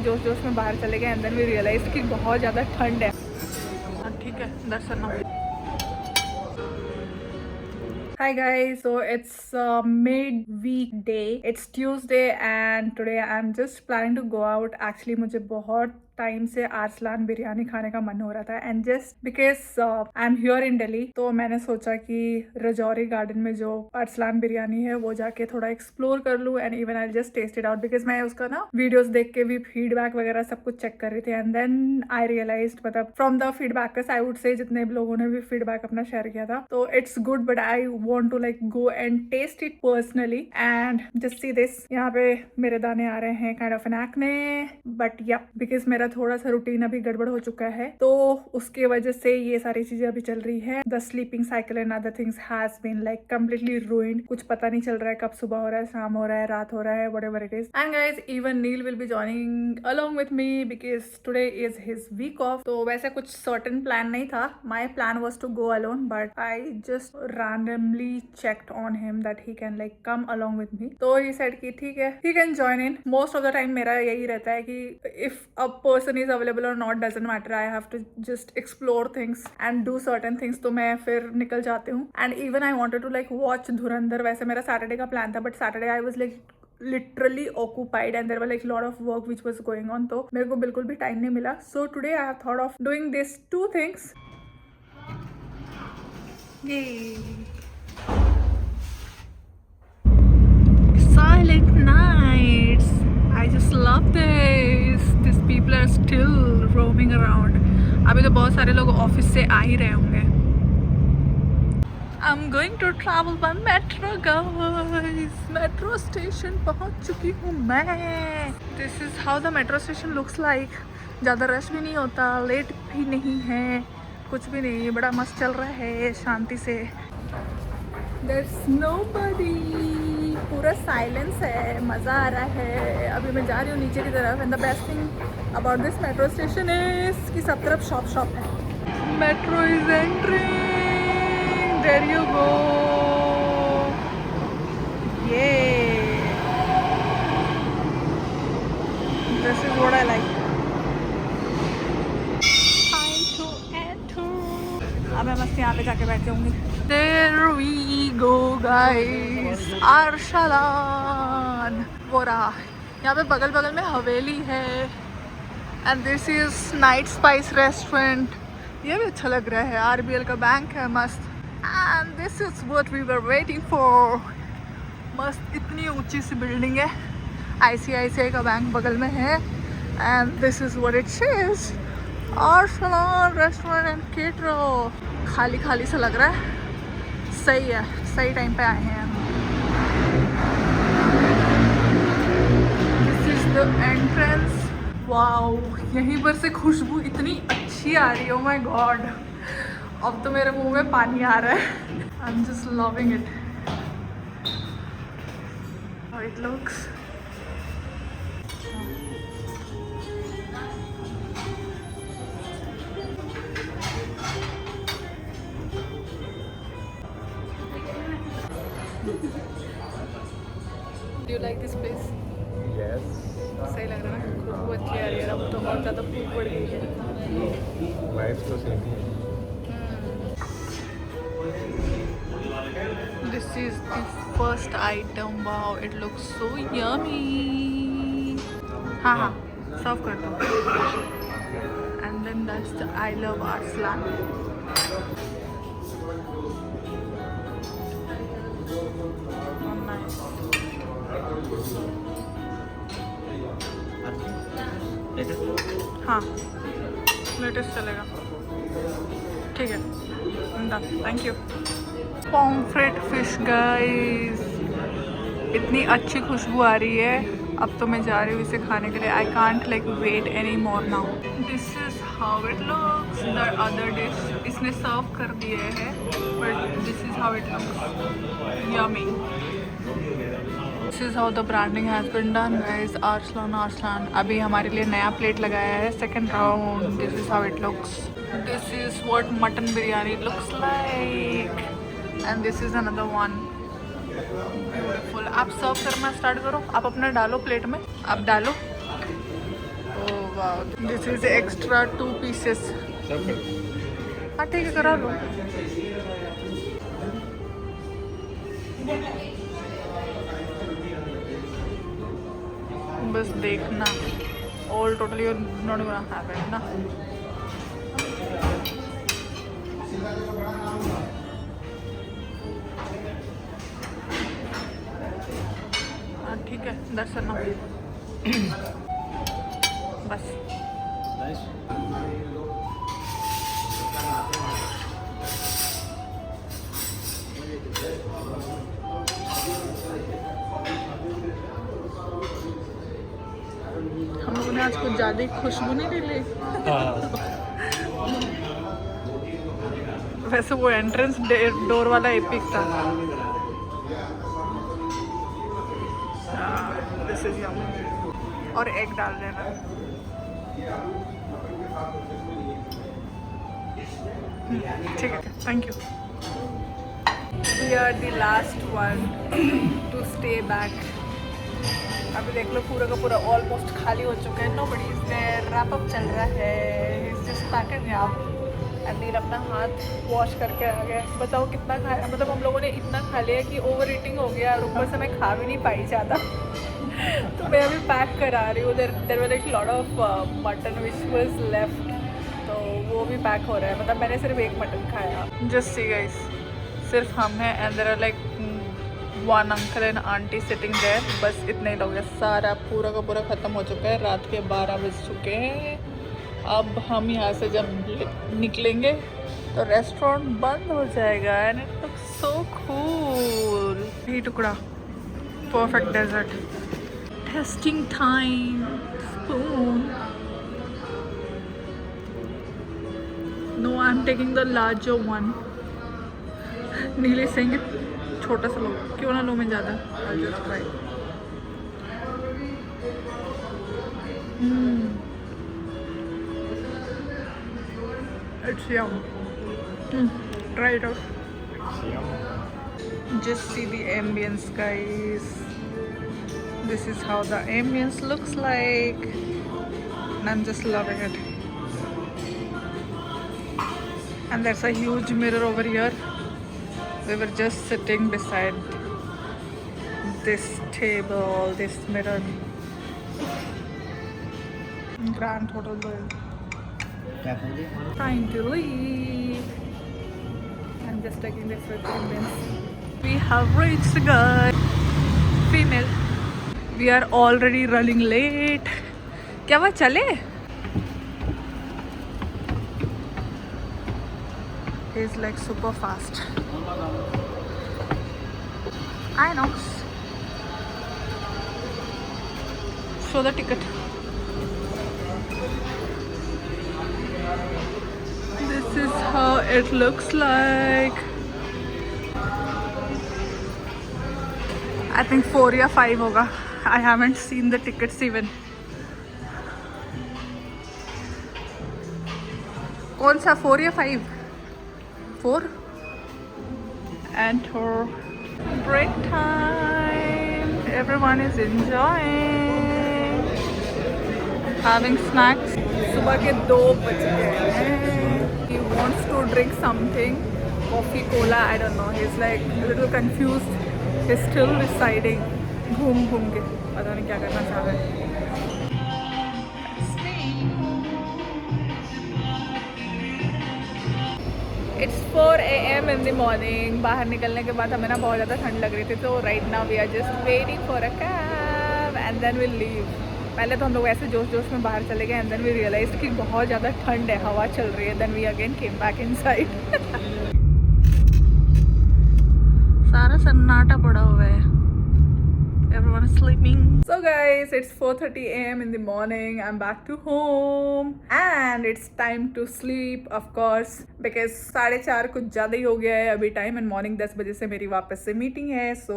जोश जोश में बाहर चले गए एंड देन वी रियलाइज कि बहुत ज़्यादा ठंड है। ठीक है, दर्शन हो। Hi guys, so it's mid-week day. It's Tuesday and today I'm just planning to go out. Actually मुझे बहुत टाइम से आरसलान बिरयानी खाने का मन हो रहा था and just because I am here in Delhi, तो मैंने सोचा कि रजौरी गार्डन में जो आरसलान बिरयानी है वो जाके थोड़ा एक्सप्लोर कर लूँ and even I just test it out because मैं उसका ना वीडियोस देख के भी फीडबैक वगैरह सब कुछ चेक कर रही थी एंड देन आई रियलाइज मतलब from the feedbackers I would say जितने लोगों ने भी फीडबैक अपना शेयर किया था, तो it's good but I want to like go and test it personally and just see this. यहाँ पे मेरे दाने आ रहे हैं kind of an acne, but या बिकॉज मेरा थोड़ा सा रूटीन अभी गड़बड़ हो चुका है तो उसके वजह से ये सारी चीजें अभी चल रही है। The sleeping cycle and other things has been like completely ruined. कुछ पता नहीं चल रहा है कब सुबह हो रहा है, शाम हो रहा है, रात हो रहा है, whatever it is. And guys even Neel will be joining along with me because today is his week off. तो वैसे कुछ सर्टेन प्लान नहीं था, my plan was to go alone but I just randomly checked on him that he can like come along with me, तो he said कि ठीक है he can join in. Most of the time मेरा यही रहता है कि if a person is available or not doesn't matter, I have to just explore things and do certain things, तो मैं फिर निकल जाती हूँ। And even I wanted to like watch Dhurandhar. वैसे मेरा सैटरडे का प्लान था but Saturday I was like literally occupied and there were like lot of work which was going on, तो मेरे को बिल्कुल भी टाइम नहीं मिला। So today I have thought of doing these two things. Yay! Silent nights. I just love this. These people are still roaming around. अभी तो बहुत सारे लोग ऑफिस से आ ही रहे होंगे। I'm going to travel by metro guys. Metro station पहुंच चुकी हूँ मैं। This is how the metro station looks like. ज़्यादा रश भी नहीं होता, लेट भी नहीं है, कुछ भी नहीं, बड़ा मस्त चल रहा है शांति से। There's nobody. पूरा साइलेंस है, मज़ा आ रहा है। अभी मैं जा रही हूँ नीचे की तरफ and the best thing about this metro station is कि सब तरफ शॉप है। Metro is entering. There you go. Yay. This is what I like. Time to enter. अब मैं मस्त यहाँ पे जाके बैठ जाऊँगी। There we go guys. आरसलान वो रहा। यहाँ पे बगल बगल में हवेली है and this is Night Spice Restaurant. ये भी अच्छा लग रहा है। RBL का बैंक है मस्त। And this is what we were waiting for. मस्त इतनी ऊंची सी बिल्डिंग है, ICICI का बैंक बगल में है and this is what it says Arsalan restaurant and caterers. खाली खाली सा लग रहा है, सही है, सही टाइम पे आए हैं। This is the entrance. Wow, यहीं पर से खुशबू इतनी अच्छी आ रही है, oh my god। अब तो मेरे मुंह में पानी आ रहा है। I'm just loving it. How it looks. Do you like this place? Yes. सही लग रहा है ना, खुशबू अच्छी आ रही है। अब तो बहुत ज़्यादा भूख बढ़ गई है। Lights तो सेम ही है। This is the first item. Wow, it looks so yummy. हाँ हाँ, सर्व कर दो। And then that's the I love Arslan. Oh, nice. हाँ, लेटेस्ट चलेगा। ठीक है, done, thank you. Pomfret fish guys, इतनी अच्छी खुशबू आ रही है। अब तो मैं जा रही हूँ इसे खाने के लिए। I can't like wait any more now. This is how it looks. The other dish इसने सर्व कर दिए है but this is how it looks, yummy. This is how the branding has been done guys. Arsalan. अभी हमारे लिए नया plate लगाया है, second round. This is how it looks. This is what mutton biryani looks like and this is another one. Beautiful. आप सर्व करना start करो, आप अपना डालो प्लेट में, आप डालो। Wow, this is extra 2 pieces. हाँ ठीक है, करा लो। बस देखना, all totally you're not gonna have it ना। हाँ ठीक है, दर्शन हो बस। हम लोगों ने आज कुछ ज़्यादा ही खुशबू नहीं ले ली। वैसे वो एंट्रेंस डोर वाला एपिक था। This is yum. और एग डाल देना। ठीक है, thank you. We are the last one to stay back. अभी देख लो पूरा का पूरा ऑलमोस्ट खाली हो चुका है। Nobody is there, wrap up चल रहा है। It's just packing up and Neel अपना हाथ वॉश करके आ गया। बताओ कितना खाया, मतलब हम लोगों ने इतना खा लिया कि ओवर ईटिंग हो गया और ऊपर से मैं खा भी नहीं पाई ज़्यादा। तो मैं अभी पैक करा रही हूँ। There were like lot of mutton which was left, तो वो भी पैक हो रहा है। मतलब मैंने सिर्फ एक मटन खाया। जस्ट सी गाइस, सिर्फ हम हैं and there are like one uncle and aunty sitting there. बस इतने ही लोग हैं। सारा पूरा का पूरा ख़त्म हो चुका है। रात के 12 बज चुके हैं। अब हम यहाँ से जब निकलेंगे तो रेस्टोरेंट बंद हो जाएगा and it looks so cool. ये टुकड़ा perfect dessert. Tasting time. Spoon. No, I am taking the larger one. नीले सिंह छोटा सा लो, क्यों ना लो मैं ज़्यादा। Just try. It's yum. Try it out. Just see the ambience, guys. This is how the ambience looks like, and I'm just loving it. And there's a huge mirror over here. We were just sitting beside this table, this mirror. Grand Hotel Royal. Time to leave. I'm just taking this with ambience. We have reached, guys. Female. We are already running late. क्या वो चले? He's like super fast. I know. Show the ticket. This is how it looks like. I think 4 या 5 होगा. I haven't seen the tickets even. कौन सा 4 या 5? 4. Enter. Break time. Everyone is enjoying. Having snacks. सुबह के 2 बज गए हैं. He wants to drink something. Coffee, cola, I don't know. He's like a little confused. He's still deciding. घूम घूम के पता नहीं क्या करना चाह रहा है. It's 4 AM in the morning. बाहर निकलने के बाद हमें ना बहुत ज़्यादा ठंड लग रही थी, तो right now we are just waiting for a cab and then we'll leave. पहले तो हम लोग ऐसे जोश जोश में बाहर चले गए and then we realized कि बहुत ज़्यादा ठंड है, हवा चल रही है. Then we again came back inside. सारा सन्नाटा पड़ा हुआ है. Everyone is sleeping. So guys, it's 4:30 AM in the morning. I'm back to home and it's time to sleep, of course, because 4:30 कुछ ज़्यादा ही हो गया है अभी टाइम, and morning 10 बजे से मेरी वापस से मीटिंग है. So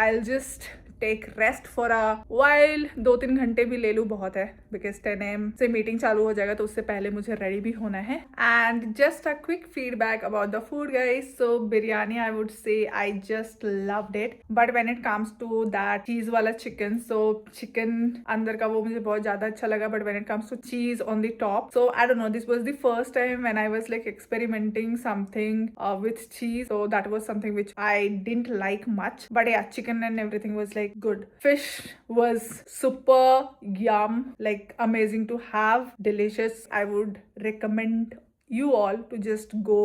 I'll just take rest for a while. 2-3 घंटे भी ले लूँ बहुत है, बिकॉज 10 AM से मीटिंग चालू हो जाएगा, तो उससे पहले मुझे रेडी भी होना है. And just a quick feedback about the food guys. So biryani I would say I just loved it, but when it comes to that cheese वाला चिकन, सो चिकन अंदर का वो मुझे बहुत ज्यादा अच्छा लगा, but when it comes to cheese on the top, so I don't know, this was the first time when I was like experimenting something with cheese, so that was something which I didn't like much. But yeah, chicken and everything was like good. Fish was super yum, like amazing to have, delicious. I would recommend you all to just go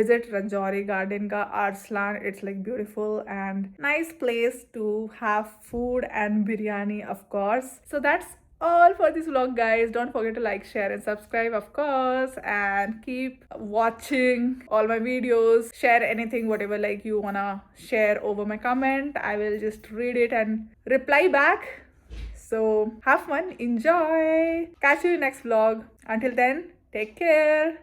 visit Rajouri Garden ka Arslan. It's like beautiful and nice place to have food and biryani, of course. So that's all for this vlog, guys. Don't forget to like, share and subscribe, of course, and keep watching all my videos. Share anything, whatever like you wanna share over my comment. I will just read it and reply back. So have fun, enjoy. Catch you in next vlog. Until then, take care.